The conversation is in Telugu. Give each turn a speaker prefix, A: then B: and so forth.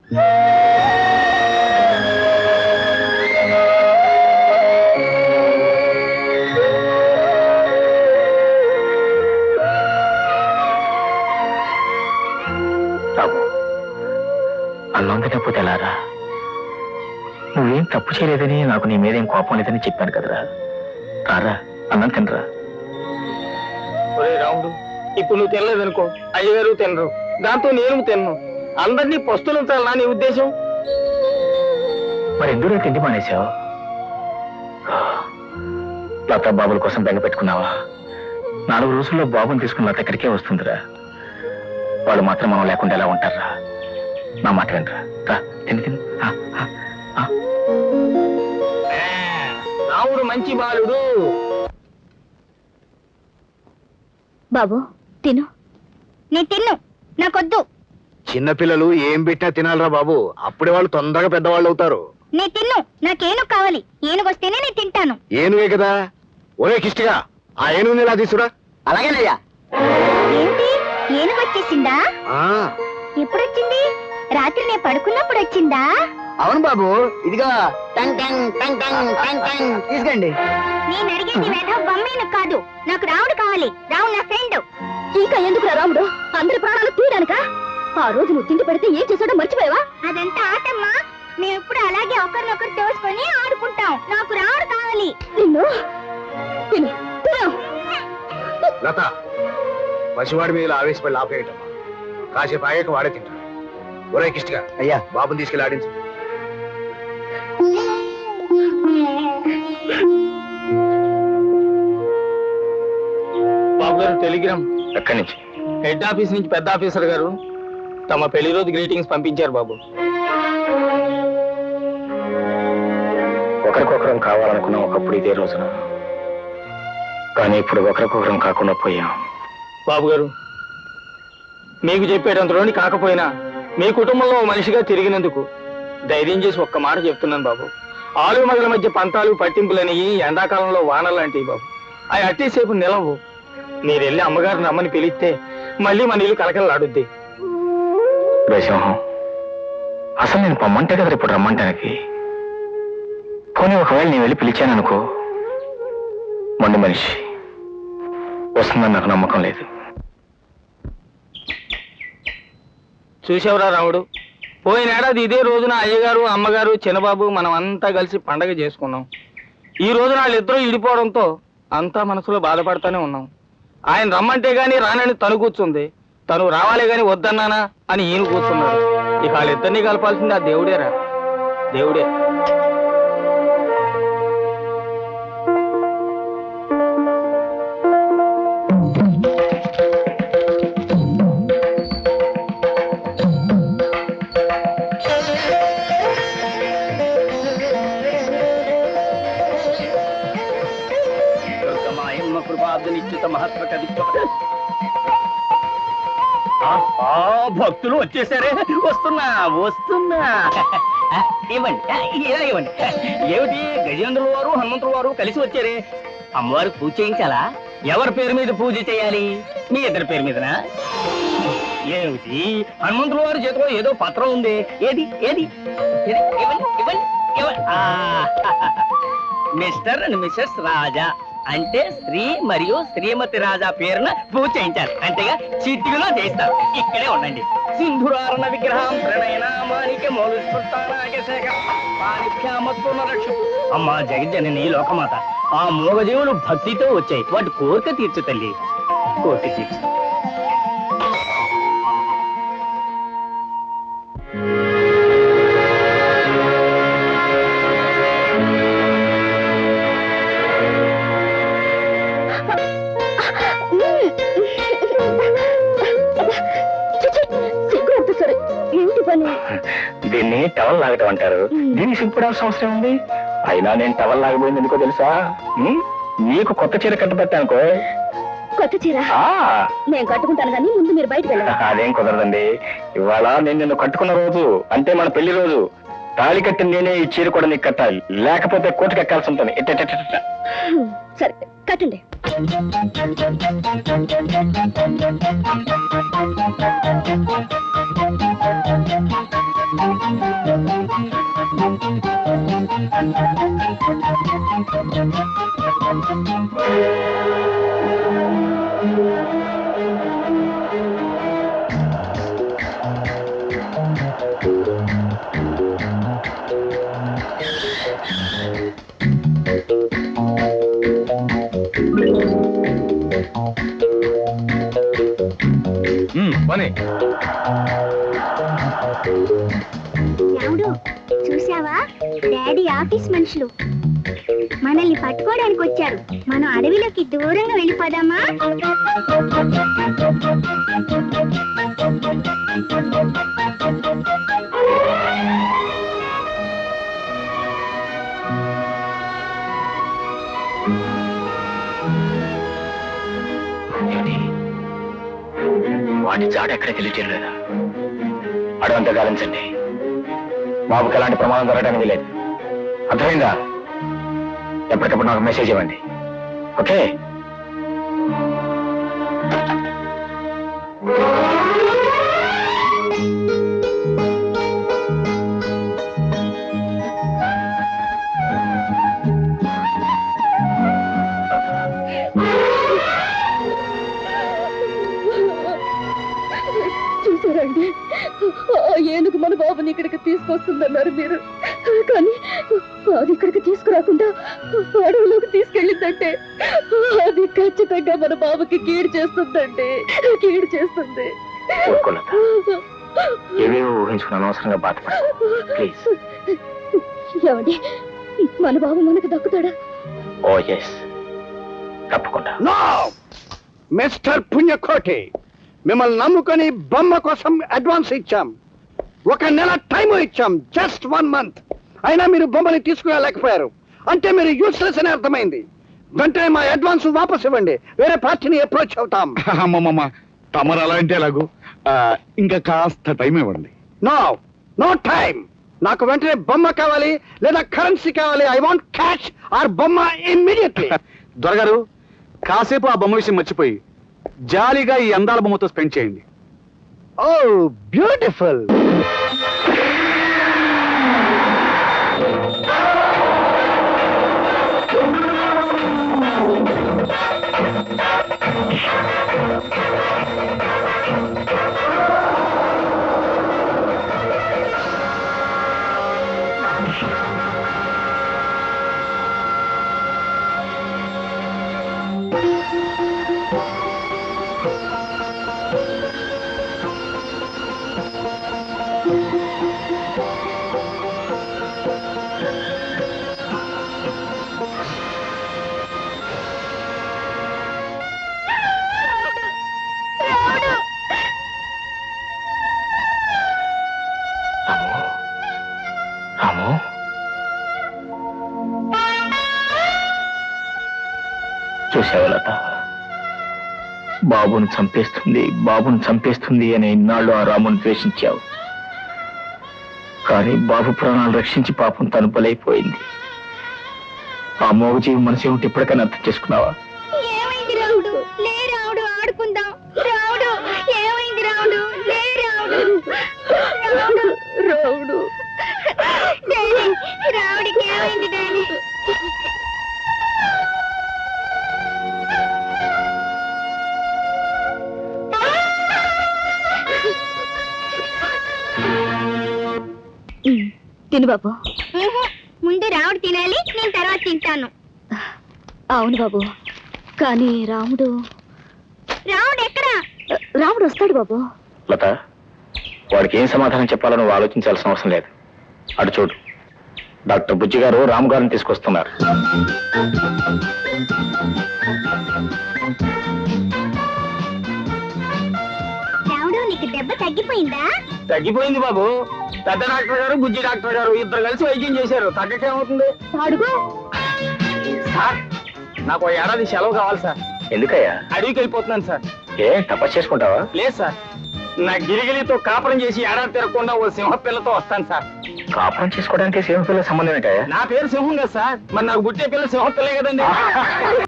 A: అన్నం తినకపోతే ఎలారా? నువ్వేం తప్పు చేయలేదని, నాకు నీ మీదేం కోపం లేదని చెప్పాను కదరా. రారా, అన్నం తినరా.
B: రాముడు, ఇప్పుడు నువ్వు తినలేదనుకో, అయ్యగారు తినరు, దాంతో నేను తిన్ను. అందరినీ పస్తులు ఉంచాలనా నీ ఉద్దేశం?
A: మరి ఎందుకు తిండి మానేశావు? లత బాబుల కోసం బెంగ పెట్టుకున్నావా? 4 రోజుల్లో బాబుని తీసుకుని లత ఎక్కడికే వస్తుందిరా. వాళ్ళు మాత్రం మనం లేకుండా ఎలా ఉంటారా? నా మాట వినరా. రా, తిని తిని.
B: రాముడు మంచి బాలుడు.
C: బాబు తిను. నీ తిన్ను, నాకొద్దు.
D: చిన్నపిల్లలు ఏం పెట్టినా తినాలరా బాబు, అప్పుడే వాళ్ళు తొందరగా పెద్దవాళ్ళు అవుతారు.
C: నీ తిన్ను, నాకేను కావాలి. ఏనుగొస్తేనే నేను తింటాను.
D: ఏనుగే కదా. ఒరే కిష్టిగా, ఆ ఏనుగుని ఇలా తీసుకురా.
B: అలాగేనయ్యా.
C: ఏంటి, ఏనుగు వచ్చేసిందా? ఎప్పుడొచ్చింది? రాత్రి నేను పడుకున్నప్పుడు వచ్చిందా?
B: అవును బాబు, ఇదిగో తీసుకోండి.
C: నేను అడిగేది వేద బొమ్మేను కాదు, నాకు రాముడు కావాలి. రాముడు నా ఫ్రెండ్. ఇంకా ఎందుకురా రాముడు? అందరి ప్రాణాలు తీయడానిక? ఆ రోజు నువ్వు తిండి పెడితే ఏం చేశాడో మర్చిపోయావా? అదంతా ఆటమ్మా. మేము ఇప్పుడు అలాగే ఒకరినొకరు తోసుకొని ఆడుకుంటాం. నాకు రాముడు కావాలి. నిన్ను
D: లత, పసివాడి మీద ఆవేశపడి లాపేయటమ్మా. కాసేపు ఆగాక వాడే తింటాడు. ఒరే కిష్టిగా,
B: అయ్యా,
D: బాబుని తీసుకెళ్ళి ఆడించు.
B: బాబు గారు టెలిగ్రామ్.
A: ఎక్కడి నుంచి?
B: హెడ్ ఆఫీస్ నుంచి పెద్ద ఆఫీసర్ గారు తమ పెళ్లి రోజు గ్రీటింగ్స్ పంపించారు బాబు.
A: ఒకరికొకరం కావాలనుకున్నాం ఒకప్పుడు ఇదే రోజున, కానీ ఇప్పుడు ఒకరికొకరం కాకుండా పోయాం.
B: బాబు గారు, మీకు చెప్పేటంతలోని కాకపోయినా మీ కుటుంబంలో మనిషిగా తిరిగినందుకు ధైర్యం చేసి ఒక్క మాట చెప్తున్నాను బాబు. ఆలు మగల మధ్య పంతాలు పట్టింపులని ఎండాకాలంలో వానలు లాంటివి బాబు. అవి అట్టేసేపు నిలవు. మీరు వెళ్ళి అమ్మగారిని రమ్మని పిలిస్తే మళ్ళీ మన ఇల్లు కలకలలాడుద్ది.
A: సింహం, అసలు నేను పొమ్మంటే కదా ఇప్పుడు రమ్మంటానికి. పోనీ ఒకవేళ నేను వెళ్ళి పిలిచాననుకో, మొండి మనిషి వస్తుందని నాకు నమ్మకం లేదు.
B: చూసావురా రాముడు, పోయినేడాది ఇదే రోజున అయ్యగారు, అమ్మగారు, చిన్నబాబు మనం అంతా కలిసి పండగ చేసుకున్నాం. ఈ రోజున వాళ్ళిద్దరూ ఇడిపోవడంతో అంతా మనసులో బాధపడతానే ఉన్నాం. ఆయన రమ్మంటే గాని రానని తను కూర్చుంది, తను రావాలే గాని వద్దన్నానా అని ఈయన కూర్చున్నాడు. ఇక వాళ్ళిద్దరినీ కలపాల్సింది ఆ దేవుడేరా, దేవుడే.
E: భక్తులు వచ్చేసారే. వస్తున్నా వస్తున్నా. ఇవ్వండి, ఇలా ఇవ్వండి. ఏమిటి, గజేంద్రుల వారు హనుమంతుల వారు కలిసి వచ్చారే? అమ్మవారికి పూజ చేయించాలా? ఎవరి పేరు మీద పూజ చేయాలి? మీ ఇద్దరి పేరు మీదనా? ఏమిటి, హనుమంతుల వారి చేతిలో ఏదో పత్రం ఉంది. ఏది ఏది? ఇవ్వండి ఇవ్వండి ఇవ్వండి. మిస్టర్ అండ్ మిసెస్ రాజా అంటే శ్రీ మరియు శ్రీమతి రాజా పేరున పూజ చేయించాలి. అంతేగా చిట్టిలో చేస్తారు. ఇక్కడే ఉండండి. సింధురారణ విగ్రహం ప్రణయనామానికి అమ్మా జగజ్జనని లోకమాత, ఆ మూగజీవులు భక్తితో వచ్చాయి. వాటి కోరిక తీర్చు తల్లి, కోరిక తీర్చు.
A: దీన్ని టవల్ లాగటం అంటారు. దీన్ని సిగ్గుపడాల్సిన అవసరం ఉంది. అయినా నేను టవల్ లాగబోయింది ఎందుకో తెలుసా? నీకు కొత్త చీర కట్టుబెట్టానుకో.
C: కొత్త చీర నేను కట్టుకుంటాను కానీ ముందు మీరు బయటకు వెళ్ళండి.
A: అదేం కుదరదండి. ఇవాళ నేను నిన్ను కట్టుకున్న రోజు, అంటే మన పెళ్లి రోజు. తాళి కట్టిన నేనే ఈ చీర కూడా నీకు కట్టాలి, లేకపోతే కోర్టుకు ఎక్కాల్సి ఉంటుంది.
C: సరే కట్టండి.
A: పోనీ.
C: రాముడు చూసావా, డాడీ ఆఫీస్ మనుషులు మనల్ని పట్టుకోవడానికి వచ్చారు. మనం అడవిలోకి దూరంగా వెళ్ళిపోదామా?
A: ఏంటి? వాటి జాడ ఎక్కడికి వెళ్ళి లేదా? అడవంతా గాలించండి. బాబుకి ఎలాంటి ప్రమాదం జరగడానికి లేదు. అర్థమైందా? ఎప్పటికప్పుడు నాకు మెసేజ్ ఇవ్వండి. ఓకే?
C: చూసారండి, ఏనుగు మన బాబుని ఇక్కడికి తీసుకొస్తుందన్నారు మీరు, కానీ అది ఇక్కడికి తీసుకురాకుండా అడవులోకి తీసుకెళ్ళిందంటే అది ఖచ్చితంగా మన బాబుకి కీడు చేస్తుందండి, కీడు చేస్తుంది.
A: ఏవేవో ఊహించుకుని అనవసరంగా బాధపడ ప్లీజ్.
C: ఏమండి, మన బాబు మనకు దక్కుతాడా?
A: ఓ ఎస్, తప్పకుండా.
D: నో మిస్టర్ పుణ్యకోటి, మిమ్మల్ని నమ్ముకొని బొమ్మ కోసం అడ్వాన్స్ ఇచ్చాం. 1 నెల టైం ఇచ్చాం, జస్ట్ 1 month. అయినా మీరు బొమ్మని తీసుకురాలేకపోయారు అంటే మీరు యూస్లెస్ అని అర్థమైంది. వెంటనే మా అడ్వాన్స్ వాపస్ ఇవ్వండి, వేరే పార్టీని అప్రోచ్ అవుతాం.
F: అమ్మమ్మ, తమరు అలా అంటే ఎలాగూ? ఇంకా కాస్త టైం ఇవ్వండి.
D: No no time. నాకు వెంటనే బొమ్మ కావాలి లేదా కరెన్సీ కావాలి. ఐ వాంట్ క్యాష్ ఆర్ బొమ్మ ఇమ్మీడియట్లీ.
F: దొరగారు, కాసేపు ఆ బొమ్మ విషయం మర్చిపోయి జాలీగా ఈ అందాల బొమ్మతో స్పెండ్ చేయండి.
D: ఓ బ్యూటిఫుల్.
A: రాము, చూసావు లత, బాబుని చంపేస్తుంది అని ఇన్నాళ్ళు ఆ రాముని ద్వేషించావు. కానీ బాబు ప్రాణాలు రక్షించి పాపం తను బలైపోయింది. ఆ మోగజీవి మనసు ఏమిటి ఇప్పటికైనా అర్థం చేసుకున్నావా?
C: ఏమైంది రాముడు? లే రాముడు, ఆడుకుందాం. రాముడు, ఏమైంది రాముడు? లే రాముడు, రాముడు, రాముడు. డాడీ, రాముడికి ఏమైంది డాడీ? తిను బాబు. ముందు రాముడు తినాలి, నేను తర్వాత తింటాను. అవును బాబు, కానీ రాముడు ఎక్కడా? రాముడు వస్తాడు బాబు.
A: లత, వాడికి ఏం సమాధానం చెప్పాలో నువ్వు ఆలోచించాల్సిన అవసరం లేదు. అటు చూడు, డాక్టర్ బుజ్జి గారు రాము గారిని తీసుకొస్తున్నారు.
C: రాముడు, నీకు దెబ్బ తగ్గిపోయిందా?
B: తగ్గిపోయింది బాబు. పెద్ద డాక్టర్ గారు, బుజ్జి డాక్టర్ గారు ఇద్దరు కలిసి వైద్యం చేశారు. తగ్గకేమవుతుంది
C: అడుగు.
B: సార్, నాకు 1 ఏడాది సెలవు కావాలి సార్.
A: ఎందుకయ్యా?
B: అడవికి వెళ్ళిపోతున్నాను సార్.
A: ఏ తపస్సు చేసుకుంటావా?
B: లేదు సార్, నా గిరిగిలితో కాపురం చేసి ఏడాది తిరగకుండా ఓ సింహ పిల్లతో వస్తాను సార్.
A: కాపురం చేసుకోవడానికి సింహ పిల్ల సంబంధం ఏంటయ్యా?
B: నా పేరు సింహం కదా సార్, మరి నాకు పుట్టే పిల్ల సింహ పిల్లే కదండి.